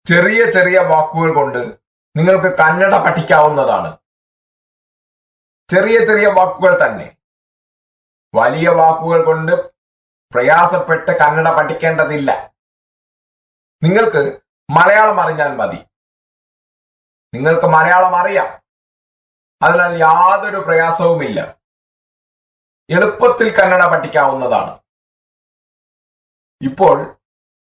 ചെറിയ ചെറിയ വാക്കുകൾ കൊണ്ട് നിങ്ങൾക്ക് കന്നഡ പഠിക്കാവുന്നതാണ്. ചെറിയ ചെറിയ വാക്കുകൾ തന്നെ. വലിയ വാക്കുകൾ കൊണ്ട് പ്രയാസപ്പെട്ട് കന്നഡ പഠിക്കേണ്ടതില്ല. നിങ്ങൾക്ക് മലയാളം അറിഞ്ഞാൽ മതി. നിങ്ങൾക്ക് മലയാളം അറിയാം. അതിനാൽ യാതൊരു പ്രയാസവുമില്ല. എളുപ്പത്തിൽ കന്നഡ പഠിക്കാവുന്നതാണ്. ഇപ്പോൾ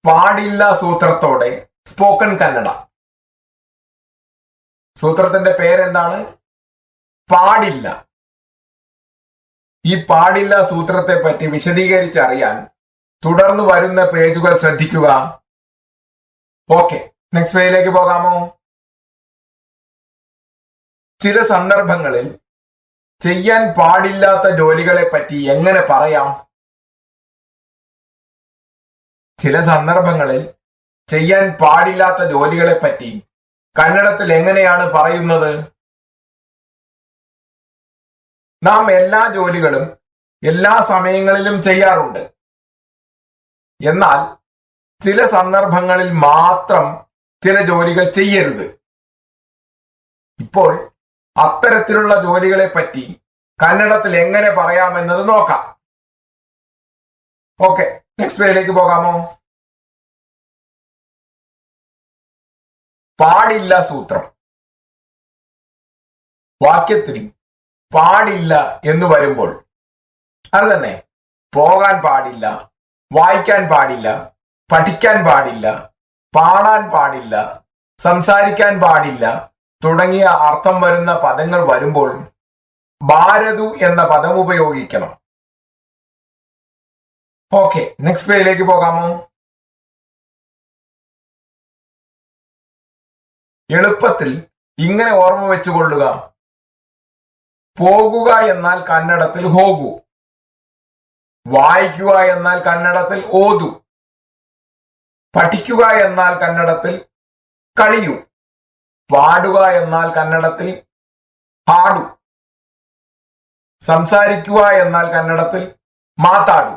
പാടില്ല സൂത്രത്തോടെ സ്പോക്കൺ കന്നഡ. സൂത്രത്തിന്റെ പേരെന്താണ്? പാടില്ല. ഈ പാടില്ല സൂത്രത്തെ പറ്റി വിശദീകരിച്ചറിയാൻ തുടർന്ന് വരുന്ന പേജുകൾ ശ്രദ്ധിക്കുക. ഓക്കെ, നെക്സ്റ്റ് പേജിലേക്ക് പോകാമോ? ചില സന്ദർഭങ്ങളിൽ ചെയ്യാൻ പാടില്ലാത്ത ജോലികളെ പറ്റി എങ്ങനെ പറയാം? ചില സന്ദർഭങ്ങളിൽ ചെയ്യാൻ പാടില്ലാത്ത ജോലികളെ പറ്റി കന്നഡത്തിൽ എങ്ങനെയാണ് പറയുന്നത്? നാം എല്ലാ ജോലികളും എല്ലാ സമയങ്ങളിലും ചെയ്യാറുണ്ട്. എന്നാൽ ചില സന്ദർഭങ്ങളിൽ മാത്രം ചില ജോലികൾ ചെയ്യരുത്. ഇപ്പോൾ അത്തരത്തിലുള്ള ജോലികളെ പറ്റി കന്നഡത്തിൽ എങ്ങനെ പറയാമെന്നത് നോക്കാം. ഓക്കെ, നെക്സ്റ്റ് പേജിലേക്ക് പോകാമോ? പാടില്ല സൂത്രം. വാക്യത്തിൽ പാടില്ല എന്ന് വരുമ്പോൾ അത് തന്നെ പോകാൻ പാടില്ല, വായിക്കാൻ പാടില്ല, പഠിക്കാൻ പാടില്ല, പാടാൻ പാടില്ല, സംസാരിക്കാൻ പാടില്ല തുടങ്ങിയ അർത്ഥം വരുന്ന പദങ്ങൾ വരുമ്പോൾ ഭാരതു എന്ന പദം ഉപയോഗിക്കണം. ഓക്കെ, നെക്സ്റ്റ് പേജിലേക്ക് പോകാമോ? എളുപ്പത്തിൽ ഇങ്ങനെ ഓർമ്മ വെച്ചുകൊള്ളുക. പോകുക എന്നാൽ കന്നഡത്തിൽ ഹോഗു, വായിക്കുക എന്നാൽ കന്നഡത്തിൽ ഓതു, പഠിക്കുക എന്നാൽ കന്നഡത്തിൽ കളിയു, പാടുക എന്നാൽ കന്നഡത്തിൽ പാടു, സംസാരിക്കുക എന്നാൽ കന്നഡത്തിൽ മാതാടു.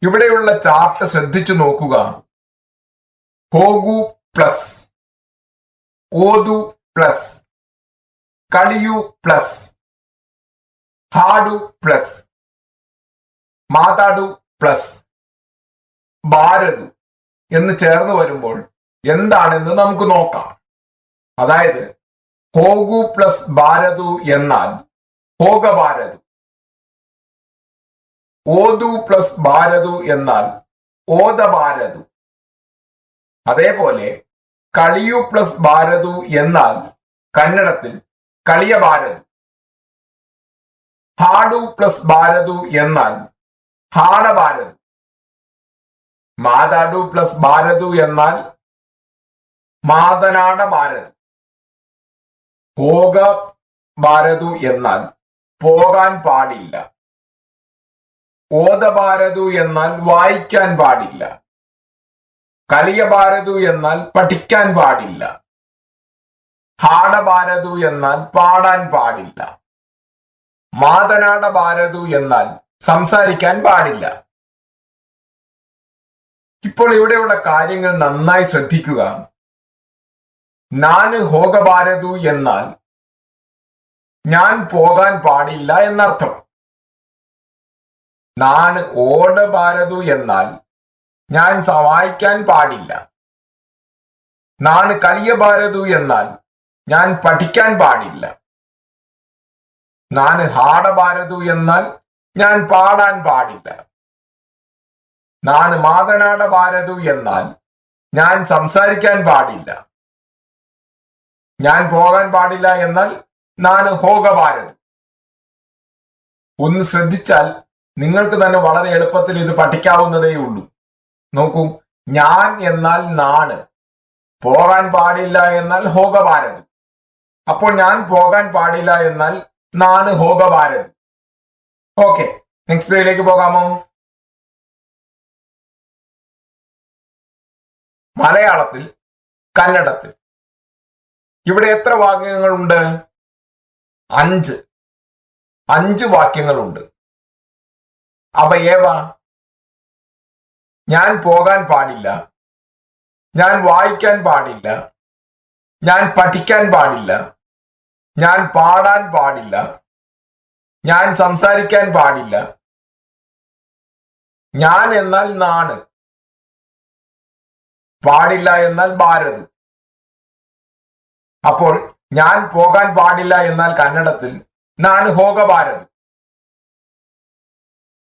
ഇവിടെയുള്ള ചാർട്ട് ശ്രദ്ധിച്ചു നോക്കുക. ഹോഗു പ്ലസ് ഓതു പ്ലസ് കളിയു പ്ലസ് ഹാഡു പ്ലസ് മാതാടു പ്ലസ് ഭാരതു എന്ന് ചേർന്ന് വരുമ്പോൾ എന്താണെന്ന് നമുക്ക് നോക്കാം. അതായത് ഹോഗു പ്ലസ് ഭാരതു എന്നാൽ ഹോഗഭാരതു, ഓതു പ്ലസ് ഭാരതു എന്നാൽ ഓദഭാരതു, അതേപോലെ കളിയു പ്ലസ് ഭാരതു എന്നാൽ കന്നഡത്തിൽ കളിയഭാരതു, ഹാഡു പ്ലസ് ഭാരതു എന്നാൽ ഹാഡഭാരതു, മാതാടു പ്ലസ് ഭാരതു എന്നാൽ മാതനാട ഭാരതു, പോക ഭാരതു എന്നാൽ പോകാൻ പാടില്ല, ഓദഭാരതു എന്നാൽ വായിക്കാൻ പാടില്ല, കളിയഭാരതു എന്നാൽ പഠിക്കാൻ പാടില്ല, ഹാഡഭാരതു എന്നാൽ പാടാൻ പാടില്ല, മാതനാട ഭാരതു എന്നാൽ സംസാരിക്കാൻ പാടില്ല. ഇപ്പോൾ ഇവിടെയുള്ള കാര്യങ്ങൾ നന്നായി ശ്രദ്ധിക്കുക. നാന് ഹോഗഭാരതു എന്നാൽ ഞാൻ പോകാൻ പാടില്ല എന്നർത്ഥം. നാന് ഓടഭാരതു എന്നാൽ ഞാൻ വായിക്കാൻ പാടില്ല. നാന് കളിയഭാരതു എന്നാൽ ഞാൻ പഠിക്കാൻ പാടില്ല. നാന് ഹാഡഭാരതു എന്നാൽ ഞാൻ പാടാൻ പാടില്ല. നാന് മാതനാട ഭാരതു എന്നാൽ ഞാൻ സംസാരിക്കാൻ പാടില്ല. ഞാൻ പോകാൻ പാടില്ല എന്നാൽ നാന് ഹോഗഭാരതു. ഒന്ന് ശ്രദ്ധിച്ചാൽ നിങ്ങൾക്ക് തന്നെ വളരെ എളുപ്പത്തിൽ ഇത് പഠിക്കാവുന്നതേ ഉള്ളൂ. നോക്കൂ, ഞാൻ എന്നാൽ നാണ്, പോകാൻ പാടില്ല എന്നാൽ ഹോഗഭാരതു. അപ്പോൾ ഞാൻ പോകാൻ പാടില്ല എന്നാൽ നാന് ഹോഗഭാരതു. ഓക്കെ, നെക്സ്റ്റ് പേജിലേക്ക് പോകാമോ? മലയാളത്തിൽ കന്നഡത്തിൽ ഇവിടെ എത്ര വാക്യങ്ങളുണ്ട്? 5 വാക്യങ്ങളുണ്ട്. അവ ഏവ? ഞാൻ പോകാൻ പാടില്ല, ഞാൻ വായിക്കാൻ പാടില്ല, ഞാൻ പഠിക്കാൻ പാടില്ല, ഞാൻ പാടാൻ പാടില്ല, ഞാൻ സംസാരിക്കാൻ പാടില്ല. ഞാൻ എന്നാൽ നാണ്, പാടില്ല എന്നാൽ ഭാരത്. അപ്പോൾ ഞാൻ പോകാൻ പാടില്ല എന്നാൽ കന്നഡത്തിൽ നാന് ഹോഗബാരത്.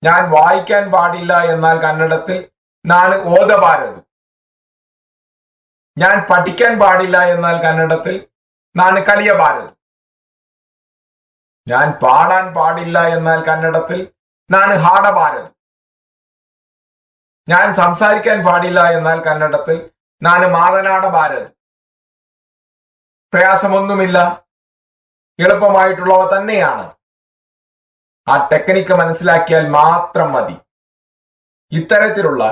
ഞാൻ വായിക്കാൻ പാടില്ല എന്നാൽ കന്നഡത്തിൽ നാന് ഓതബാരത്. ഞാൻ പഠിക്കാൻ പാടില്ല എന്നാൽ കന്നഡത്തിൽ നാന് കലിയബാരത്. ഞാൻ പാടാൻ പാടില്ല എന്നാൽ കന്നഡത്തിൽ നാന് ഹാഡബാരത്. ഞാൻ സംസാരിക്കാൻ പാടില്ല എന്നാൽ കന്നഡത്തിൽ നാന് മാതനാടബാരത്. പ്രയാസമൊന്നുമില്ല, എളുപ്പമായിട്ടുള്ളവ തന്നെയാണ്. ആ ടെക്നിക്ക് മനസ്സിലാക്കിയാൽ മാത്രം മതി. ഇത്തരത്തിലുള്ള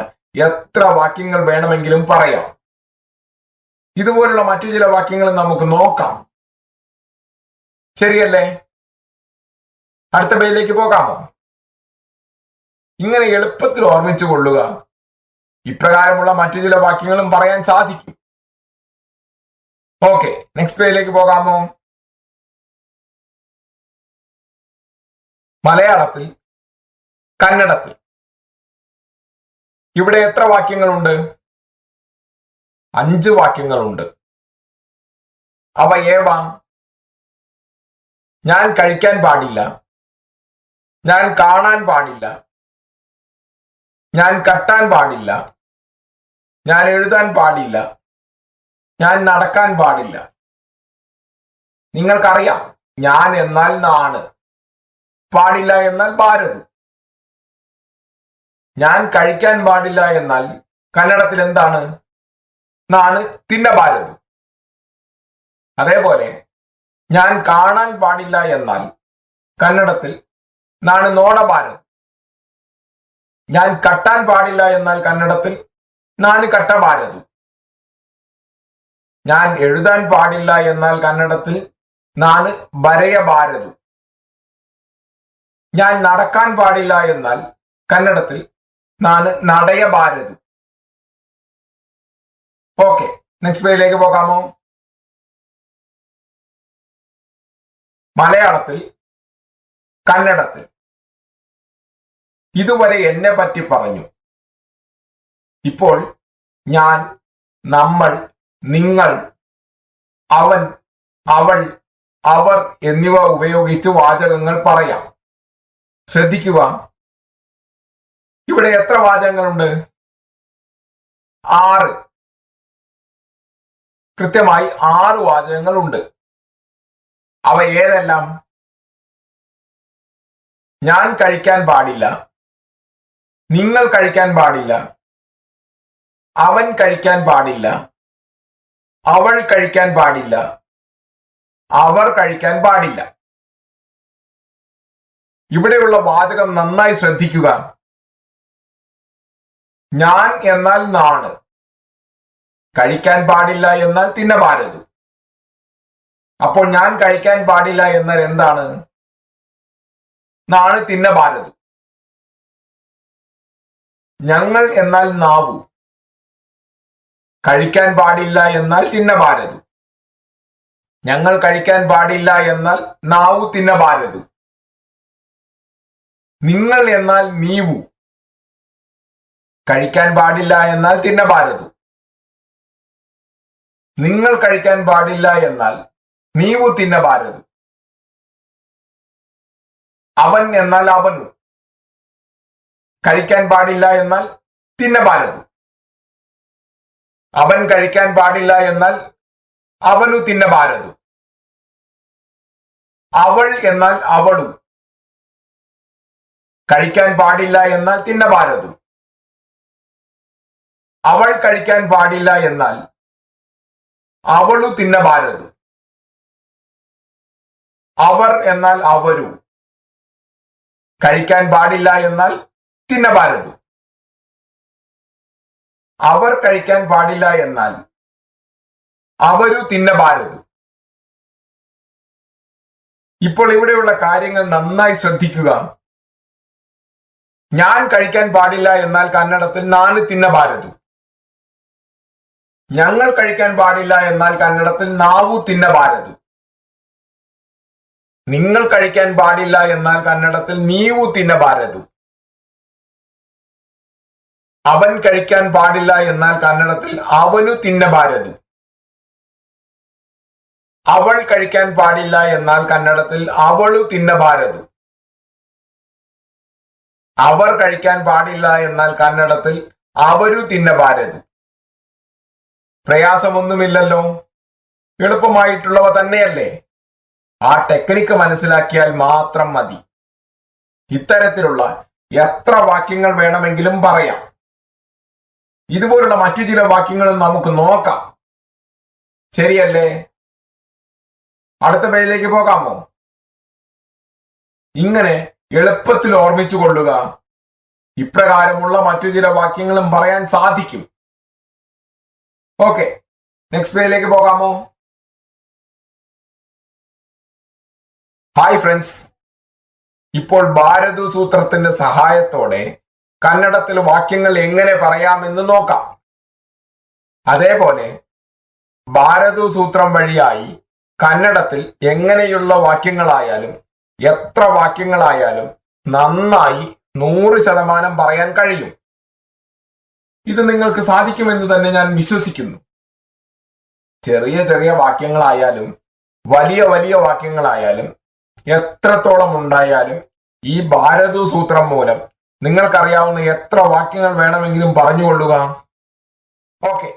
എത്ര വാക്യങ്ങൾ വേണമെങ്കിലും പറയാം. ഇതുപോലുള്ള മറ്റു ചില വാക്യങ്ങൾ നമുക്ക് നോക്കാം. ശരിയല്ലേ? അടുത്ത പേജിലേക്ക് പോകാമോ? ഇങ്ങനെ എളുപ്പത്തിൽ ഓർമ്മിച്ചു കൊള്ളുക. ഇപ്രകാരമുള്ള മറ്റു ചില വാക്യങ്ങളും പറയാൻ സാധിക്കും. ഓക്കെ, നെക്സ്റ്റ് പേജിലേക്ക് പോകാമോ? മലയാളത്തിൽ, കന്നഡത്തിൽ ഇവിടെ എത്ര വാക്യങ്ങളുണ്ട്? 5 വാക്യങ്ങളുണ്ട്. അവ ഏവ? ഞാൻ കഴിക്കാൻ പാടില്ല, ഞാൻ കാണാൻ പാടില്ല, ഞാൻ കട്ടാൻ പാടില്ല, ഞാൻ എഴുതാൻ പാടില്ല, ഞാൻ നടക്കാൻ പാടില്ല. നിങ്ങൾക്കറിയാം, ഞാൻ എന്നാൽ നാണ്, പാടില്ല എന്നാൽ ഭാരത്. ഞാൻ കഴിക്കാൻ പാടില്ല എന്നാൽ കന്നഡത്തിൽ എന്താണ്? നാണ് തിന്നബാരത്. അതേപോലെ ഞാൻ കാണാൻ പാടില്ല എന്നാൽ കന്നഡത്തിൽ നാണ് നോടബാരത്. ഞാൻ കട്ടാൻ പാടില്ല എന്നാൽ കന്നഡത്തിൽ നാന് കട്ടബാരതു. ഞാൻ എഴുതാൻ പാടില്ല എന്നാൽ കന്നഡത്തിൽ നാന് ബരയബാരതു. ഞാൻ നടക്കാൻ പാടില്ല എന്നാൽ കന്നഡത്തിൽ നാന് നടയബാരതു. ഓക്കെ, നെക്സ്റ്റ് പേജിലേക്ക് പോകാമോ? മലയാളത്തിൽ, കന്നഡത്തിൽ ഇതുവരെ എന്നെ പറ്റി പറഞ്ഞു. ഇപ്പോൾ ഞാൻ, നമ്മൾ, നിങ്ങൾ, അവൻ, അവൾ, അവർ എന്നിവ ഉപയോഗിച്ച് വാചകങ്ങൾ പറയാം. ശ്രദ്ധിക്കുക, ഇവിടെ എത്ര വാചകങ്ങളുണ്ട്? 6. കൃത്യമായി 6 വാചകങ്ങളുണ്ട്. അവ ഏതെല്ലാം? ഞാൻ കഴിക്കാൻ പാടില്ല, നിങ്ങൾ കഴിക്കാൻ പാടില്ല, അവൻ കഴിക്കാൻ പാടില്ല, അവൾ കഴിക്കാൻ പാടില്ല, അവർ കഴിക്കാൻ പാടില്ല. ഇവിടെയുള്ള വാചകം നന്നായി ശ്രദ്ധിക്കുക. ഞാൻ എന്നാൽ നാണ്, കഴിക്കാൻ പാടില്ല എന്നാൽ തിന്നബാരതു. അപ്പോൾ ഞാൻ കഴിക്കാൻ പാടില്ല എന്നാൽ എന്താണ്? നാണ് തിന്നബാരതു. ഞങ്ങൾ എന്നാൽ നാവു, കഴിക്കാൻ പാടില്ല എന്നാൽ തിന്നബാരതു. ഞങ്ങൾ കഴിക്കാൻ പാടില്ല എന്നാൽ നാവു തിന്നബാരതു. നിങ്ങൾ എന്നാൽ നീവു, കഴിക്കാൻ പാടില്ല എന്നാൽ തിന്നബാരതു. നിങ്ങൾ കഴിക്കാൻ പാടില്ല എന്നാൽ നീവു തിന്നബാരതു. അവൻ എന്നാൽ അവനു, കഴിക്കാൻ പാടില്ല എന്നാൽ തിന്നബാരതു. അവൻ കഴിക്കാൻ പാടില്ല എന്നാൽ അവനു തിന്നബാരതു. അവൾ എന്നാൽ അവളു, കഴിക്കാൻ പാടില്ല എന്നാൽ തിന്നബാരതു. അവൾ കഴിക്കാൻ പാടില്ല എന്നാൽ അവളു തിന്നബാരതു. അവർ എന്നാൽ അവരു, കഴിക്കാൻ പാടില്ല എന്നാൽ തിന്നബാരതു. അവർ കഴിക്കാൻ പാടില്ല എന്നാൽ അവരു തിന്നബാരതു. ഇപ്പോൾ ഇവിടെയുള്ള കാര്യങ്ങൾ നന്നായി ശ്രദ്ധിക്കുക. ഞാൻ കഴിക്കാൻ പാടില്ല എന്നാൽ കന്നഡത്തിൽ നാന് തിന്നബാരതു. ഞങ്ങൾ കഴിക്കാൻ പാടില്ല എന്നാൽ കന്നഡത്തിൽ നാവു തിന്നബാരതു. നിങ്ങൾ കഴിക്കാൻ പാടില്ല എന്നാൽ കന്നഡത്തിൽ നീവു തിന്നബാരതു. അവൻ കഴിക്കാൻ പാടില്ല എന്നാൽ കന്നഡത്തിൽ അവനു തിന്നബാരതു. അവൾ കഴിക്കാൻ പാടില്ല എന്നാൽ കന്നഡത്തിൽ അവളു തിന്നബാരതു. അവർ കഴിക്കാൻ പാടില്ല എന്നാൽ കന്നഡത്തിൽ അവരു തിന്നബാരതു. പ്രയാസമൊന്നുമില്ലല്ലോ, എളുപ്പമായിട്ടുള്ളവ തന്നെയല്ലേ? ആ ടെക്നിക്ക് മനസ്സിലാക്കിയാൽ മാത്രം മതി. ഇത്തരത്തിലുള്ള എത്ര വാക്യങ്ങൾ വേണമെങ്കിലും പറയാം. ഇതുപോലുള്ള മറ്റു ചില വാക്യങ്ങളും നമുക്ക് നോക്കാം. ശരിയല്ലേ? അടുത്ത പേജിലേക്ക് പോകാമോ? ഇങ്ങനെ എളുപ്പത്തിൽ ഓർമ്മിച്ചു കൊള്ളുക. ഇപ്രകാരമുള്ള മറ്റു ചില വാക്യങ്ങളും പറയാൻ സാധിക്കും. ഓക്കെ, നെക്സ്റ്റ് പേജിലേക്ക് പോകാമോ? ഹായ് ഫ്രണ്ട്സ്, ഇപ്പോൾ ഭാരതു സൂത്രത്തിന്റെ സഹായത്തോടെ കന്നഡത്തിൽ വാക്യങ്ങൾ എങ്ങനെ പറയാമെന്ന് നോക്കാം. അതേപോലെ ഭാരതു സൂത്രം വഴിയായി കന്നഡത്തിൽ എങ്ങനെയുള്ള വാക്യങ്ങളായാലും എത്ര വാക്യങ്ങളായാലും നന്നായി 100% പറയാൻ കഴിയും. ഇത് നിങ്ങൾക്ക് സാധിക്കുമെന്ന് തന്നെ ഞാൻ വിശ്വസിക്കുന്നു. ചെറിയ ചെറിയ വാക്യങ്ങളായാലും വലിയ വലിയ വാക്യങ്ങളായാലും എത്രത്തോളം ഉണ്ടായാലും ഈ ഭാരതു സൂത്രം മൂലം നിങ്ങൾക്കറിയാവുന്ന എത്ര വാക്യങ്ങൾ വേണമെങ്കിലും പറഞ്ഞുകൊള്ളുക. ഓക്കെ.